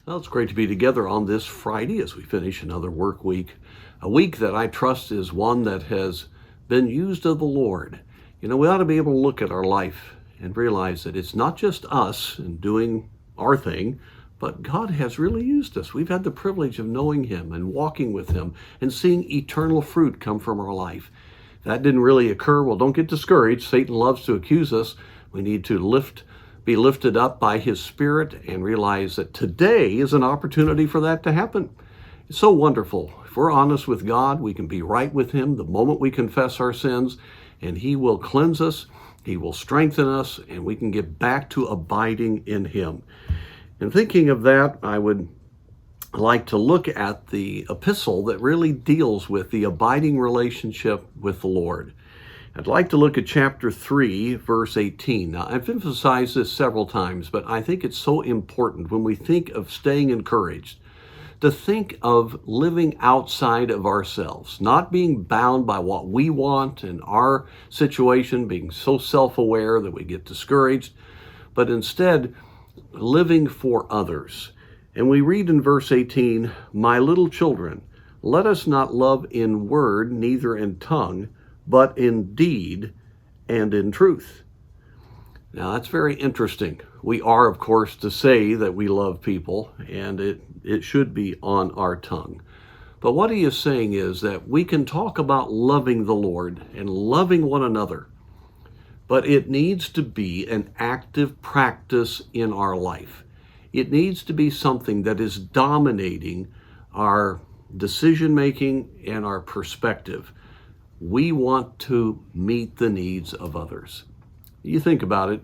Well, it's great to be together on this Friday as we finish another work week, a week that I trust is one that has been used of the Lord. We ought to be able to look at our life and realize that it's not just us and doing our thing, but God has really used us. We've had the privilege of knowing Him and walking with Him and seeing eternal fruit come from our life. That didn't really occur. Well, don't get discouraged. Satan loves to accuse us. We need to be lifted up by His Spirit and realize that today is an opportunity for that to happen. It's so wonderful. If we're honest with God, we can be right with Him the moment we confess our sins, and He will cleanse us, He will strengthen us, and we can get back to abiding in Him. And thinking of that, I would like to look at the epistle that really deals with the abiding relationship with the Lord. I'd like to look at chapter 3, verse 18. Now, I've emphasized this several times, but I think it's so important when we think of staying encouraged to think of living outside of ourselves, not being bound by what we want and our situation, being so self-aware that we get discouraged, but instead living for others. And we read in verse 18, "My little children, let us not love in word, neither in tongue, but in deed and in truth." Now, that's very interesting. We are, of course, to say that we love people, and it should be on our tongue. But what he is saying is that we can talk about loving the Lord and loving one another, but it needs to be an active practice in our life. It needs to be something that is dominating our decision-making and our perspective. We want to meet the needs of others. You think about it,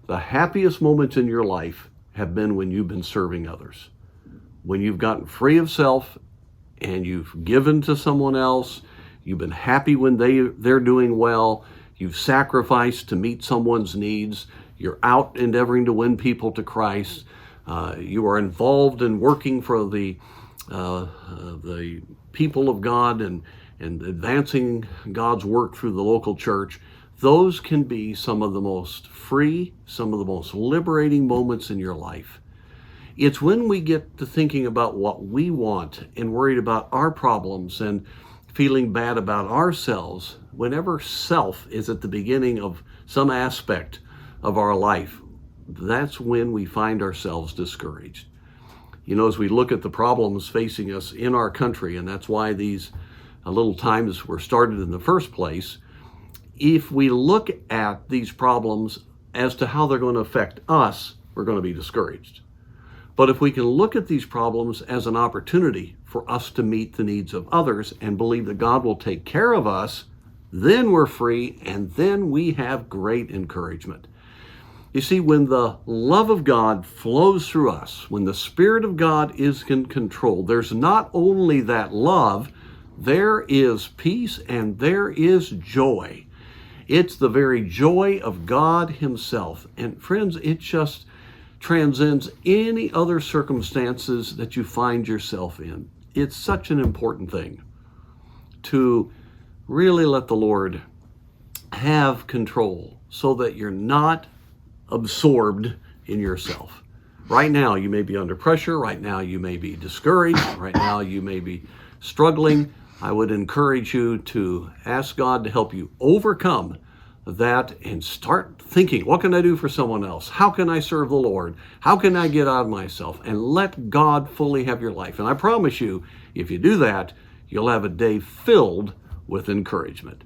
the happiest moments in your life have been when you've been serving others. When you've gotten free of self and you've given to someone else, you've been happy when they're doing well, you've sacrificed to meet someone's needs, you're out endeavoring to win people to Christ, you are involved in working for the people of God and advancing God's work through the local church. Those can be some of the most free, some of the most liberating moments in your life. It's when we get to thinking about what we want and worried about our problems and feeling bad about ourselves, whenever self is at the beginning of some aspect of our life, that's when we find ourselves discouraged. As we look at the problems facing us in our country, and that's why these little times were started in the first place, if we look at these problems as to how they're going to affect us, we're going to be discouraged. But if we can look at these problems as an opportunity for us to meet the needs of others and believe that God will take care of us, then we're free, and then we have great encouragement. You see, when the love of God flows through us, when the Spirit of God is in control, there's not only that love, there is peace and there is joy. It's the very joy of God Himself. And friends, it just transcends any other circumstances that you find yourself in. It's such an important thing to really let the Lord have control so that you're not absorbed in yourself. Right now, you may be under pressure. Right now, you may be discouraged. Right now, you may be struggling. I would encourage you to ask God to help you overcome that and start thinking, what can I do for someone else? How can I serve the Lord? How can I get out of myself? And let God fully have your life. And I promise you, if you do that, you'll have a day filled with encouragement.